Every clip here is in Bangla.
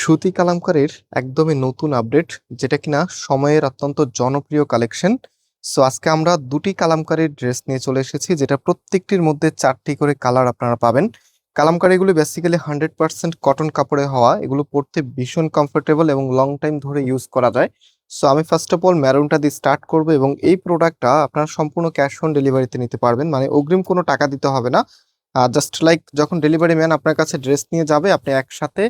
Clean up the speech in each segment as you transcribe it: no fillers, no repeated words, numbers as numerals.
সুতি কালামকারীর একদমই নতুন আপডেট, যেটা কিনা সময়ের অত্যন্ত জনপ্রিয় কালেকশন। সো আজকে আমরা দুটি কালামকারীর ড্রেস নিয়ে চলে এসেছি, যেটা প্রত্যেকটির মধ্যে 4টি করে কালার আপনারা পাবেন। কালামকারীগুলো বেসিক্যালি 100% কটন কাপড়ে হওয়া, এগুলো পরতে ভীষণ কমফোর্টেবল এবং লং টাইম ধরে ইউজ করা যায়। সো আমি ফার্স্ট অফ অল ম্যারুনটা দিয়ে স্টার্ট করবো, এবং এই প্রোডাক্টটা আপনারা সম্পূর্ণ ক্যাশ অন ডেলিভারিতে নিতে পারবেন, মানে অগ্রিম কোনো টাকা দিতে হবে না। জাস্ট লাইক যখন ডেলিভারি ম্যান আপনার কাছে ড্রেস নিয়ে যাবে, আপনি একসাথে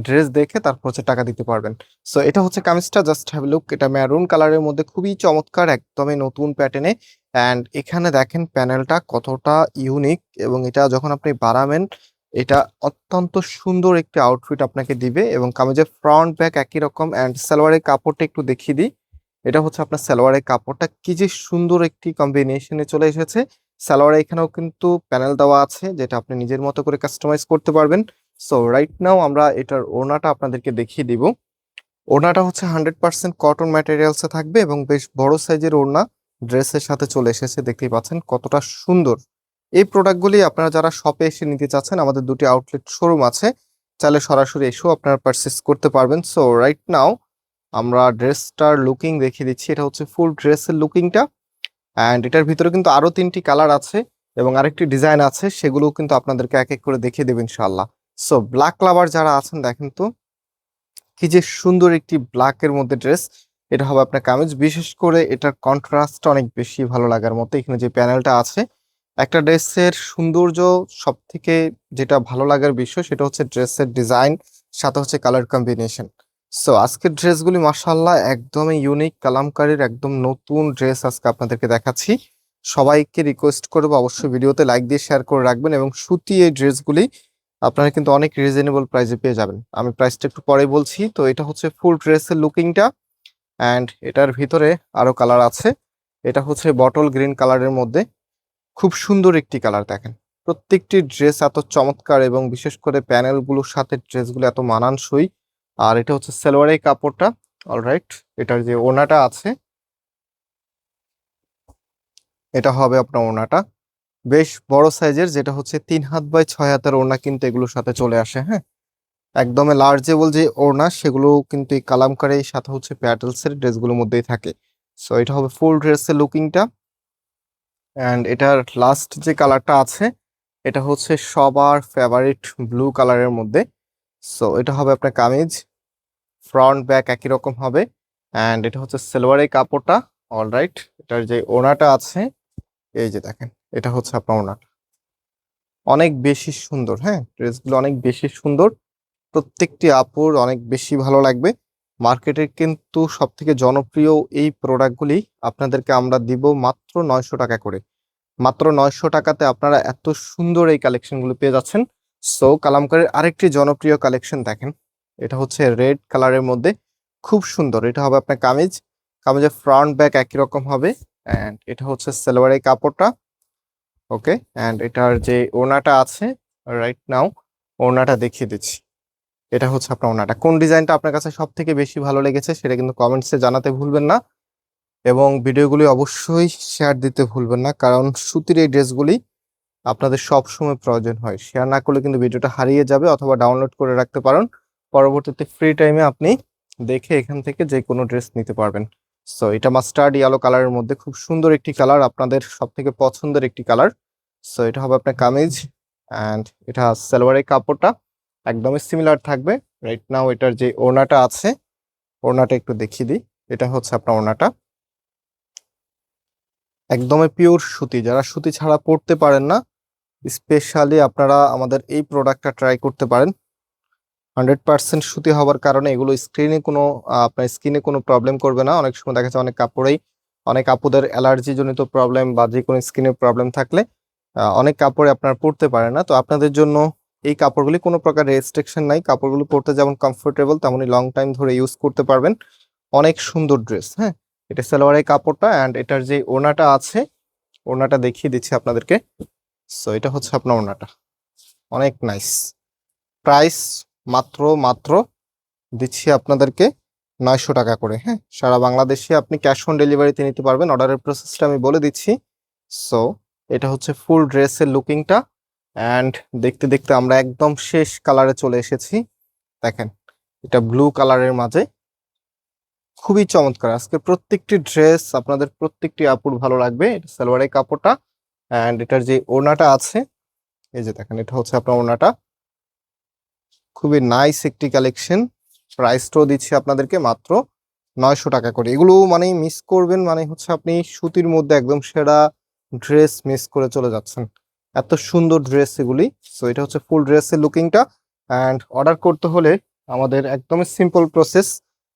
ড্রেস দেখে তারপর হচ্ছে টাকা দিতে পারবেন। সো এটা হচ্ছে কামিজটা, জাস্ট হ্যাভ লুক। এটা ম্যারুন কালারের মধ্যে খুবই চমৎকার, একদমই নতুন প্যাটার্নে। অ্যান্ড এখানে দেখেন প্যানেলটা কতটা ইউনিক, এবং এটা যখন আপনি বানাবেন, এটা অত্যন্ত সুন্দর একটি আউটফিট আপনাকে দিবে। এবং কামিজের ফ্রন্ট ব্যাক একই রকম। অ্যান্ড সালোয়ারের কাপড়টা একটু দেখিয়ে দিই। এটা হচ্ছে আপনার সালোয়ারের কাপড়টা, কি যে সুন্দর একটি কম্বিনেশনে চলে এসেছে। সালোয়ারে এখানেও কিন্তু প্যানেল দেওয়া আছে, যেটা আপনি নিজের মতো করে কাস্টমাইজ করতে পারবেন। সো রাইট নাও আমরা এটার ওড়নাটা আপনাদেরকে দেখিয়ে দিব। ওড়নাটা হচ্ছে 100% কটন ম্যাটেরিয়ালসে থাকবে, এবং বেশ বড় সাইজের ওড়না ড্রেসের সাথে চলে এসেছে। দেখতেই পাচ্ছেন কতটা সুন্দর। এই প্রোডাক্টগুলি আপনারা যারা শপে এসে নিতে চাচ্ছেন, আমাদের দুটি আউটলেট শোরুম আছে, চাইলে সরাসরি এসেও আপনারা পারচেস করতে পারবেন। সো রাইট নাও আমরা ড্রেসটার লুকিং দেখিয়ে দিচ্ছি। এটা হচ্ছে ফুল ড্রেসের লুকিংটা। অ্যান্ড এটার ভিতরে কিন্তু আরো 3টি কালার আছে, এবং আরেকটি ডিজাইন আছে, সেগুলো কিন্তু আপনাদেরকে এক এক করে দেখিয়ে দেবেন ইনশাআল্লাহ। সো ব্ল্যাক লাভার যারা আছেন, দেখেন তো কি যে সুন্দর একটি ব্ল্যাকের মধ্যে ড্রেস। এটা হবে আপনার কামিজ, বিশেষ করে এটার কন্ট্রাস্ট অনেক বেশি ভালো লাগার মতো। এখানে যে প্যানেলটা আছে, একটা ড্রেসের সৌন্দর্য সব থেকে যেটা ভালো লাগার বিষয়, সেটা হচ্ছে ড্রেসের ডিজাইন, সাথে হচ্ছে কালার কম্বিনেশন। সো আজকের ড্রেসগুলি মাশাআল্লাহ একদমই ইউনিক, কালামকারীর একদম নতুন ড্রেস আজকে আপনাদেরকে দেখাচ্ছি। সবাইকে রিকোয়েস্ট করবো অবশ্যই ভিডিওতে লাইক দিয়ে শেয়ার করে রাখবেন, এবং সুতি এই ড্রেসগুলি আপনারা কিন্তু অনেক রিজনেবল প্রাইসে পেয়ে যাবেন। আমি প্রাইসটা একটু পরে বলছি। তো এটা হচ্ছে ফুল ড্রেসের লুকিংটা। অ্যান্ড এটার ভিতরে আরো কালার আছে। এটা হচ্ছে বটল গ্রিন কালারের মধ্যে, খুব সুন্দর একটি কালার। দেখেন প্রত্যেকটি ড্রেস এত চমৎকার, এবং বিশেষ করে প্যানেলগুলোর সাথে ড্রেসগুলো এত মানানসই। আর এটা হচ্ছে সালোয়ারের কাপড়টা। অলরাইট, এটার যে ওড়নাটা আছে, এটা হবে আপনার ওড়নাটা বেশ বড় সাইজের, যেটা হচ্ছে 3 হাত বাই 6 হাতের ওড়না কিন্তু এগুলোর সাথে চলে আসে। হ্যাঁ, একদমই লার্জেবল যে ওড়না, সেগুলো কিন্তু এই কালামকারীর সাথে হচ্ছে প্যাটেলস এর ড্রেসগুলোর মধ্যেই থাকে। সো এটা হবে ফুল ড্রেসের লুকিংটা। অ্যান্ড এটার লাস্ট যে কালারটা আছে, এটা হচ্ছে সবার ফেভারিট ব্লু কালারের মধ্যে। সো এটা হবে আপনার কামিজ, ফ্রন্ট ব্যাক একই রকম হবে। অ্যান্ড এটা হচ্ছে সালোয়ারের কাপড়টা। অলরাইট, এটার যে ওড়নাটা আছে, এই যে দেখেন, এটা হচ্ছে আপনার ওড়নাটা। অনেক বেশি সুন্দর। হ্যাঁ, ড্রেসগুলো অনেক বেশি সুন্দর, প্রত্যেকটি আপুর অনেক বেশি ভালো লাগবে। মার্কেটের কিন্তু সব থেকে জনপ্রিয় এই প্রোডাক্টগুলি আপনাদেরকে আমরা দিব মাত্র 900 টাকা করে। মাত্র 900 টাকাতে আপনারা এত সুন্দর এই কালেকশনগুলো পেয়ে যাচ্ছেন। সো কালামকারীর আরেকটি জনপ্রিয় কালেকশন দেখেন, এটা হচ্ছে রেড কালারের মধ্যে, খুব সুন্দর। এটা হবে আপনার কামিজ, কামিজের ফ্রন্ট ব্যাক একই রকম হবে। অ্যান্ড এটা হচ্ছে সালোয়ারের কাপড়টা। ওকে, অ্যান্ড এটার যে ওড়নাটা আছে, রাইট নাও ওড়নাটা দেখিয়ে দিচ্ছি। এটা হচ্ছে আপনার ওড়নাটা। কোন ডিজাইনটা আপনার কাছে সব থেকে বেশি ভালো লেগেছে সেটা কিন্তু কমেন্টসে জানাতে ভুলবেন না, এবং ভিডিওগুলি অবশ্যই শেয়ার দিতে ভুলবেন না, কারণ সুতির এই ড্রেসগুলি আপনাদের সব সময় প্রয়োজন হয়। শেয়ার না করলে কিন্তু ভিডিওটা হারিয়ে যাবে, অথবা ডাউনলোড করে রাখতে পারেন। পরবর্তীতে ফ্রি টাইমে আপনি দেখে এখান থেকে যে কোনো ড্রেস নিতে পারবেন। সো এটা মাস্টার্ড ইয়েলো কালারের মধ্যে, খুব সুন্দর একটি কালার, আপনাদের সব থেকে পছন্দের একটি কালার। সো এটা হবে আপনার কামিজ। অ্যান্ড এটা সালোয়ারের কাপড়টা একদমই সিমিলার থাকবে। রাইট নাও এটার যে ওড়নাটা আছে, ওড়নাটা একটু দেখিয়ে দিই। এটা হচ্ছে আপনার ওড়নাটা, একদমই পিওর সুতি। যারা সুতি ছাড়া পরতে পারেন না, স্পেশালি আপনারা আমাদের এই প্রোডাক্টটা ট্রাই করতে পারেন। 100% সুতি হওয়ার কারণে এগুলো আপনার স্কিনে কোনো প্রবলেম করবে না। অনেক সময় দেখা যাচ্ছে অনেক কাপড়েই অনেক আপুদের অ্যালার্জি জনিত প্রবলেম বা যে কোনো স্কিনের প্রবলেম থাকলে অনেক কাপড়ে আপনার পরতে পারে না। তো আপনাদের জন্য এই কাপড়গুলি কোনো প্রকার রেস্ট্রিকশন নাই, কাপড়গুলো পরতে যেমন কমফোর্টেবল, তেমনই লং টাইম ধরে ইউজ করতে পারবেন। অনেক সুন্দর ড্রেস। হ্যাঁ, এটা সালোয়ারের কাপড়টা। অ্যান্ড এটার যে ওড়নাটা আছে, ওড়নাটা দেখিয়ে দিচ্ছি আপনাদেরকে। সো এটা হচ্ছে আপনার ওড়নাটা, অনেক নাইস। প্রাইস মাত্র মাত্র দিচ্ছি আপনাদেরকে 900 টাকা করে। হ্যাঁ, সারা বাংলাদেশে আপনি ক্যাশ অন ডেলিভারিতে নিতে পারবেন। অর্ডারের প্রসেসটা আমি বলে দিচ্ছি। সো এটা হচ্ছে ফুল ড্রেসের লুকিংটা। অ্যান্ড দেখতে দেখতে আমরা একদম শেষ কালারে চলে এসেছি। দেখেন এটা ব্লু কালারের মাঝে খুবই চমৎকার। আজকে প্রত্যেকটি ড্রেস আপনাদের প্রত্যেকটি আপুর ভালো লাগবে। এটা সালোয়ারের কাপড়টা অ্যান্ড এটার যে ওড়নাটা আছে, এই যে দেখেন এটা হচ্ছে আপনার ওড়নাটা। খুবই নাইস একটি কালেকশন। প্রাইসটাও দিচ্ছি আপনাদেরকে মাত্র 900 টাকা করে। এগুলো মানে মিস করবেন মানে হচ্ছে আপনি সুতির মধ্যে একদম সেরা ড্রেস মিস করে চলে যাচ্ছেন। এত সুন্দর ড্রেস এগুলি। সো এটা হচ্ছে ফুল ড্রেসের লুকিংটা। অ্যান্ড অর্ডার করতে হলে আমাদের একদমই সিম্পল প্রসেস।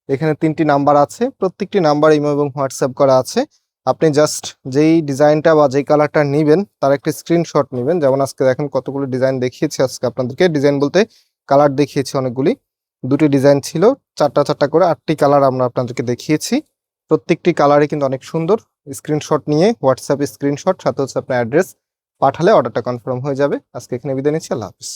এখানে 3টি নাম্বার আছে, প্রত্যেকটি নাম্বার ইমো এবং হোয়াটসঅ্যাপ করা আছে। আপনি জাস্ট যেই ডিজাইনটা বা যেই কালারটা নেবেন তার একটা স্ক্রিনশট নেবেন। যেমন আজকে দেখেন কতগুলো ডিজাইন দেখিয়েছি আজকে আপনাদেরকে। ডিজাইন বলতে কালার দেখিয়েছি অনেকগুলি। দুটি ডিজাইন ছিল, চারটা চারটা করে 8টি কালার আমরা আপনাদেরকে দেখিয়েছি। প্রত্যেকটি কালারই কিন্তু অনেক সুন্দর। স্ক্রিনশট নিয়ে হোয়াটসঅ্যাপ স্ক্রিনশট সাথে হচ্ছে আপনার অ্যাড্রেস পাঠালে অর্ডারটা কনফার্ম হয়ে যাবে। আজকে এখানে বিদায় নিচ্ছি। আল্লাহ হাফিজ।